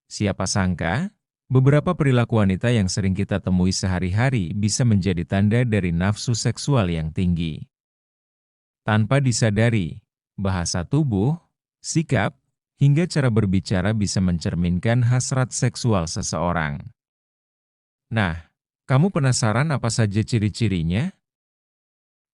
Siapa sangka, beberapa perilaku wanita yang sering kita temui sehari-hari bisa menjadi tanda dari nafsu seksual yang tinggi. Tanpa disadari, bahasa tubuh, sikap, hingga cara berbicara bisa mencerminkan hasrat seksual seseorang. Nah, kamu penasaran apa saja ciri-cirinya?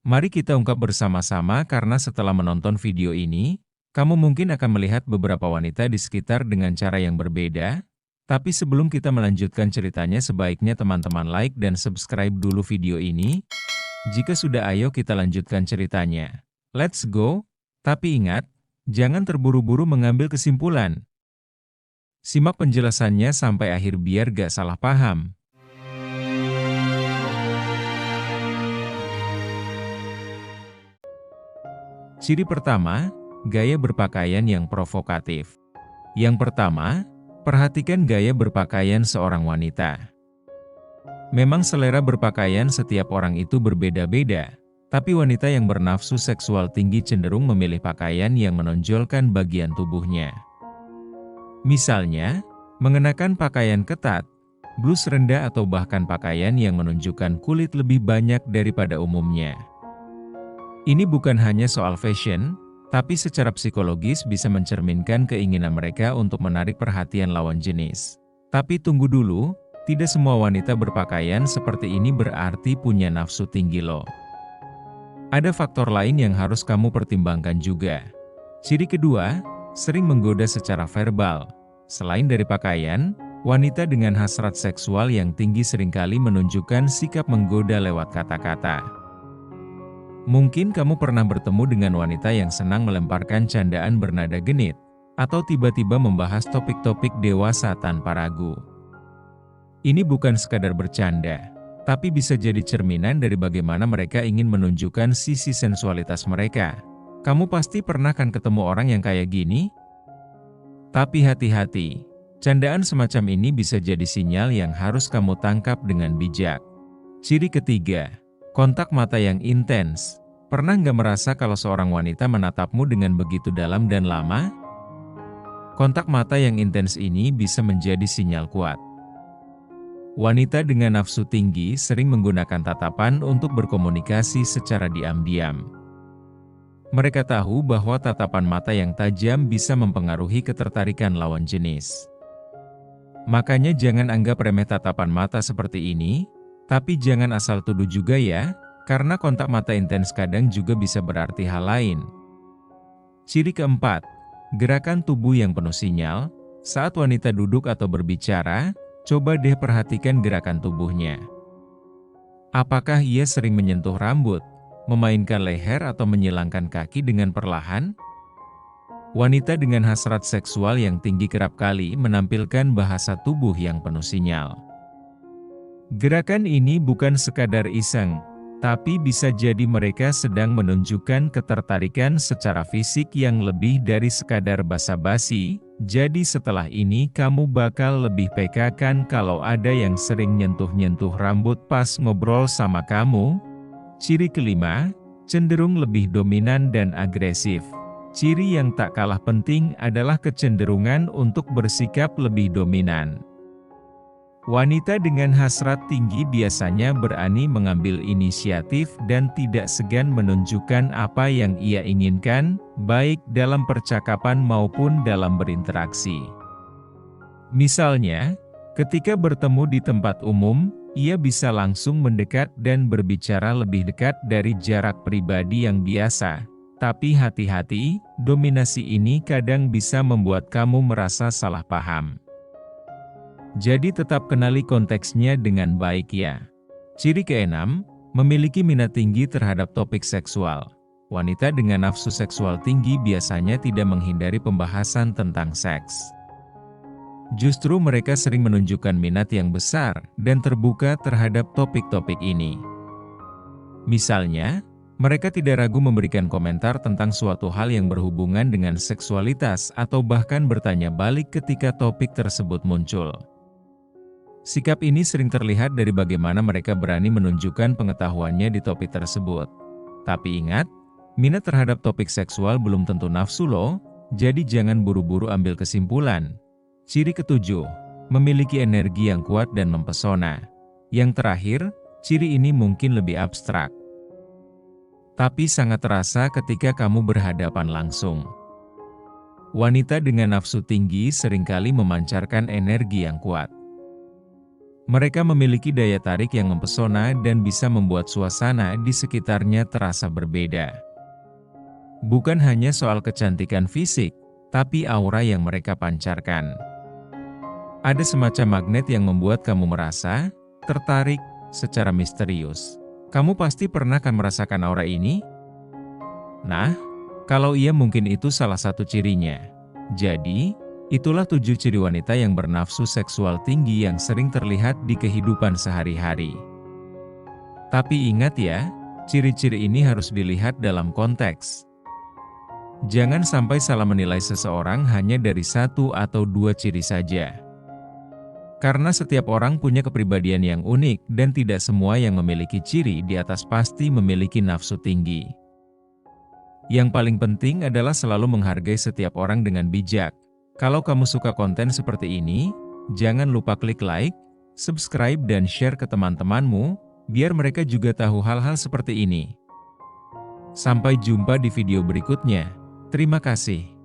Mari kita ungkap bersama-sama karena setelah menonton video ini, kamu mungkin akan melihat beberapa wanita di sekitar dengan cara yang berbeda. Tapi sebelum kita melanjutkan ceritanya, sebaiknya teman-teman like dan subscribe dulu video ini. Jika sudah, ayo kita lanjutkan ceritanya. Let's go! Tapi ingat, jangan terburu-buru mengambil kesimpulan. Simak penjelasannya sampai akhir biar gak salah paham. Ciri pertama, gaya berpakaian yang provokatif. Yang pertama, perhatikan gaya berpakaian seorang wanita. Memang selera berpakaian setiap orang itu berbeda-beda, tapi wanita yang bernafsu seksual tinggi cenderung memilih pakaian yang menonjolkan bagian tubuhnya. Misalnya, mengenakan pakaian ketat, blus rendah atau bahkan pakaian yang menunjukkan kulit lebih banyak daripada umumnya. Ini bukan hanya soal fashion, tapi secara psikologis bisa mencerminkan keinginan mereka untuk menarik perhatian lawan jenis. Tapi tunggu dulu, tidak semua wanita berpakaian seperti ini berarti punya nafsu tinggi loh. Ada faktor lain yang harus kamu pertimbangkan juga. Ciri kedua, sering menggoda secara verbal. Selain dari pakaian, wanita dengan hasrat seksual yang tinggi seringkali menunjukkan sikap menggoda lewat kata-kata. Mungkin kamu pernah bertemu dengan wanita yang senang melemparkan candaan bernada genit, atau tiba-tiba membahas topik-topik dewasa tanpa ragu. Ini bukan sekadar bercanda, tapi bisa jadi cerminan dari bagaimana mereka ingin menunjukkan sisi sensualitas mereka. Kamu pasti pernah kan ketemu orang yang kayak gini? Tapi hati-hati, candaan semacam ini bisa jadi sinyal yang harus kamu tangkap dengan bijak. Ciri ketiga, kontak mata yang intens. Pernah nggak merasa kalau seorang wanita menatapmu dengan begitu dalam dan lama? Kontak mata yang intens ini bisa menjadi sinyal kuat. Wanita dengan nafsu tinggi sering menggunakan tatapan untuk berkomunikasi secara diam-diam. Mereka tahu bahwa tatapan mata yang tajam bisa mempengaruhi ketertarikan lawan jenis. Makanya jangan anggap remeh tatapan mata seperti ini, tapi jangan asal tuduh juga ya, karena kontak mata intens kadang juga bisa berarti hal lain. Ciri keempat, gerakan tubuh yang penuh sinyal. Saat wanita duduk atau berbicara, coba deh perhatikan gerakan tubuhnya. Apakah ia sering menyentuh rambut, memainkan leher atau menyilangkan kaki dengan perlahan? Wanita dengan hasrat seksual yang tinggi kerap kali menampilkan bahasa tubuh yang penuh sinyal. Gerakan ini bukan sekadar iseng, tapi bisa jadi mereka sedang menunjukkan ketertarikan secara fisik yang lebih dari sekadar basa-basi. Jadi setelah ini kamu bakal lebih peka kan kalau ada yang sering nyentuh-nyentuh rambut pas ngobrol sama kamu. Ciri kelima, cenderung lebih dominan dan agresif. Ciri yang tak kalah penting adalah kecenderungan untuk bersikap lebih dominan. Wanita dengan hasrat tinggi biasanya berani mengambil inisiatif dan tidak segan menunjukkan apa yang ia inginkan, baik dalam percakapan maupun dalam berinteraksi. Misalnya, ketika bertemu di tempat umum, ia bisa langsung mendekat dan berbicara lebih dekat dari jarak pribadi yang biasa. Tapi hati-hati, dominasi ini kadang bisa membuat kamu merasa salah paham. Jadi tetap kenali konteksnya dengan baik ya. Ciri keenam, memiliki minat tinggi terhadap topik seksual. Wanita dengan nafsu seksual tinggi biasanya tidak menghindari pembahasan tentang seks. Justru mereka sering menunjukkan minat yang besar dan terbuka terhadap topik-topik ini. Misalnya, mereka tidak ragu memberikan komentar tentang suatu hal yang berhubungan dengan seksualitas atau bahkan bertanya balik ketika topik tersebut muncul. Sikap ini sering terlihat dari bagaimana mereka berani menunjukkan pengetahuannya di topik tersebut. Tapi ingat, minat terhadap topik seksual belum tentu nafsu loh, jadi jangan buru-buru ambil kesimpulan. Ciri ketujuh, memiliki energi yang kuat dan mempesona. Yang terakhir, ciri ini mungkin lebih abstrak, tapi sangat terasa ketika kamu berhadapan langsung. Wanita dengan nafsu tinggi seringkali memancarkan energi yang kuat. Mereka memiliki daya tarik yang mempesona dan bisa membuat suasana di sekitarnya terasa berbeda. Bukan hanya soal kecantikan fisik, tapi aura yang mereka pancarkan. Ada semacam magnet yang membuat kamu merasa tertarik secara misterius. Kamu pasti pernah kan merasakan aura ini? Nah, kalau iya mungkin itu salah satu cirinya. Jadi, itulah 7 ciri wanita yang bernafsu seksual tinggi yang sering terlihat di kehidupan sehari-hari. Tapi ingat ya, ciri-ciri ini harus dilihat dalam konteks. Jangan sampai salah menilai seseorang hanya dari 1 atau 2 ciri saja. Karena setiap orang punya kepribadian yang unik dan tidak semua yang memiliki ciri di atas pasti memiliki nafsu tinggi. Yang paling penting adalah selalu menghargai setiap orang dengan bijak. Kalau kamu suka konten seperti ini, jangan lupa klik like, subscribe dan share ke teman-temanmu, biar mereka juga tahu hal-hal seperti ini. Sampai jumpa di video berikutnya. Terima kasih.